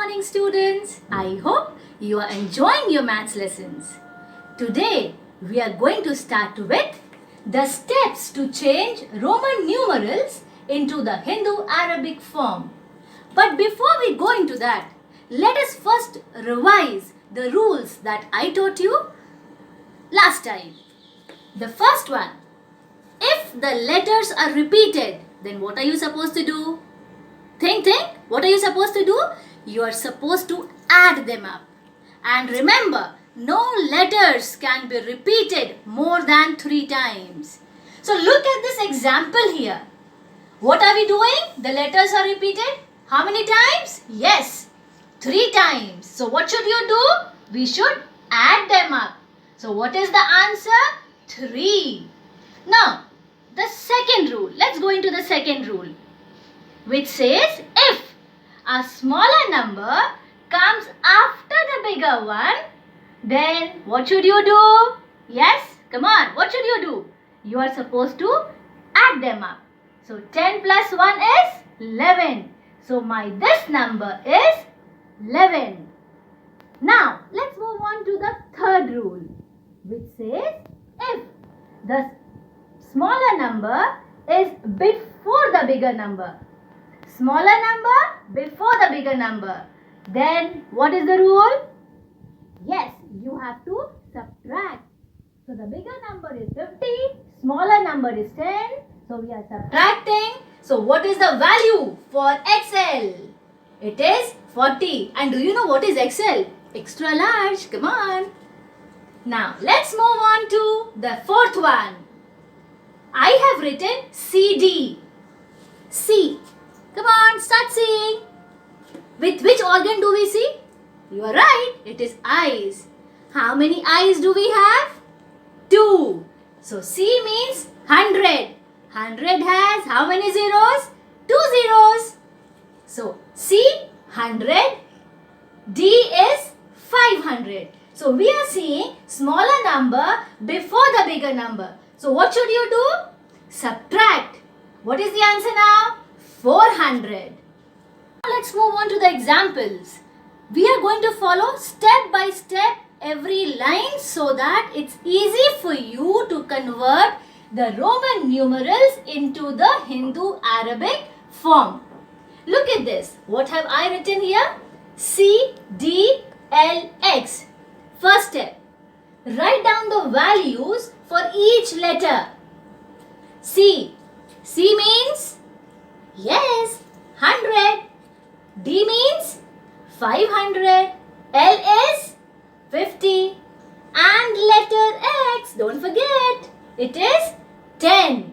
morning, students. I hope you are enjoying your maths lessons. Today we are going to start with the steps to change Roman numerals into the Hindu-Arabic form. But before we go into that, let us first revise the rules that I taught you last time. The first one, if the letters are repeated, then what are you supposed to do? Think. What are you supposed to do? You are supposed to add them up. And remember, no letters can be repeated more than 3 times. So look at this example here. What are we doing? The letters are repeated. How many times? Yes, 3 times. So what should you do? We should add them up. So what is the answer? 3. Now, the second rule. Let's go into the second rule, which says if a smaller number comes after the bigger one, then what should you do? Yes, come on, what should you do? You are supposed to add them up. So 10 plus 1 is 11. So this number is 11. Now let's move on to the third rule, which says if the smaller number is before the bigger number, smaller number before the bigger number, then what is the rule? Yes, you have to subtract. So the bigger number is 50, smaller number is 10. So we are subtracting. So what is the value for XL? It is 40. And do you know what is XL? Extra large. Come on. Now let's move on to the fourth one. I have written CD. C. Come on, start seeing. With which organ do we see? You are right, it is eyes. How many eyes do we have? 2. So C means 100. 100 has how many zeros? 2 zeros. So C 100, D is 500. So we are seeing smaller number before the bigger number. So what should you do? Subtract. What is the answer now? 400. Now let's move on to the examples. We are going to follow step by step every line so that it's easy for you to convert the Roman numerals into the Hindu-Arabic form. Look at this. What have I written here? C, D, L, X. First step. Write down the values for each letter. C. C means? Yes, 100. D means 500. L is 50. And letter X, don't forget, it is 10.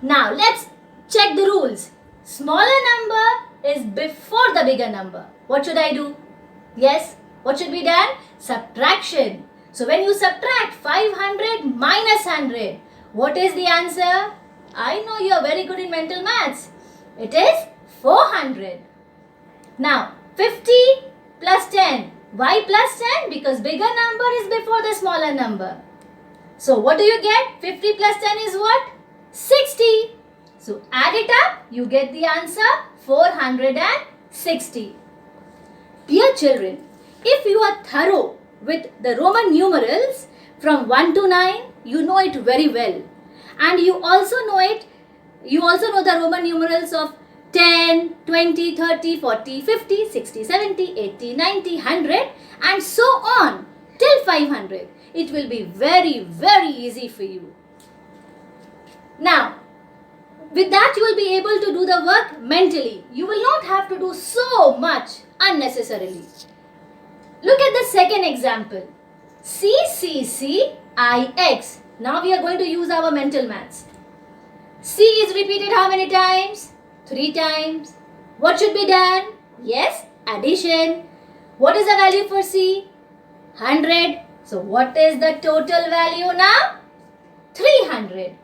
Now let's check the rules. Smaller number is before the bigger number. What should I do? Yes, what should be done? Subtraction. So when you subtract 500 minus 100, what is the answer? I know you are very good in mental maths. It is 400. Now 50 plus 10. Why plus 10? Because bigger number is before the smaller number. So what do you get? 50 plus 10 is what? 60. So add it up. You get the answer 460. Dear children, if you are thorough with the Roman numerals from 1 to 9, you know it very well. And you also know the Roman numerals of 10, 20, 30, 40, 50, 60, 70, 80, 90, 100 and so on till 500. It will be very, very easy for you. Now, with that you will be able to do the work mentally. You will not have to do so much unnecessarily. Look at the second example. C, C, C, I, X. Now we are going to use our mental maths. C is repeated how many times? 3 times. What should be done? Yes, addition. What is the value for C? 100. So what is the total value now? 300.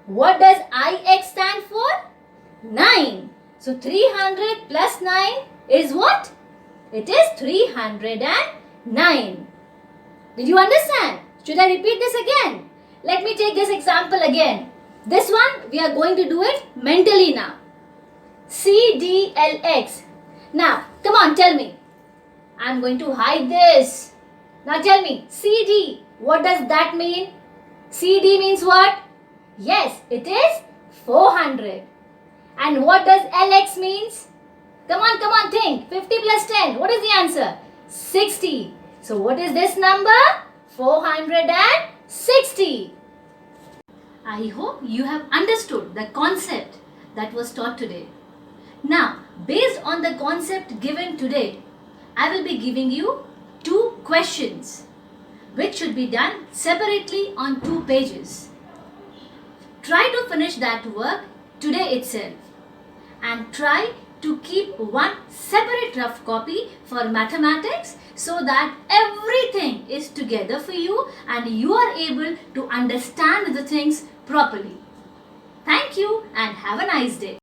What does IX stand for? 9. So 300 plus 9 is what? It is 309. Did you understand? Should I repeat this again? Let me take this example again. This one we are going to do it mentally now. C, D, L, X. Now, come on, tell me. I'm going to hide this. Now tell me, CD, what does that mean? CD means what? Yes, it is 400. And what does LX means? Come on, think. 50 plus 10. What is the answer? 60. So what is this number? 460. I hope you have understood the concept that was taught today. Now, based on the concept given today, I will be giving you 2 questions which should be done separately on 2 pages. Try to finish that work today itself and try to keep one separate rough copy for mathematics so that everything is together for you and you are able to understand the things properly. Thank you and have a nice day.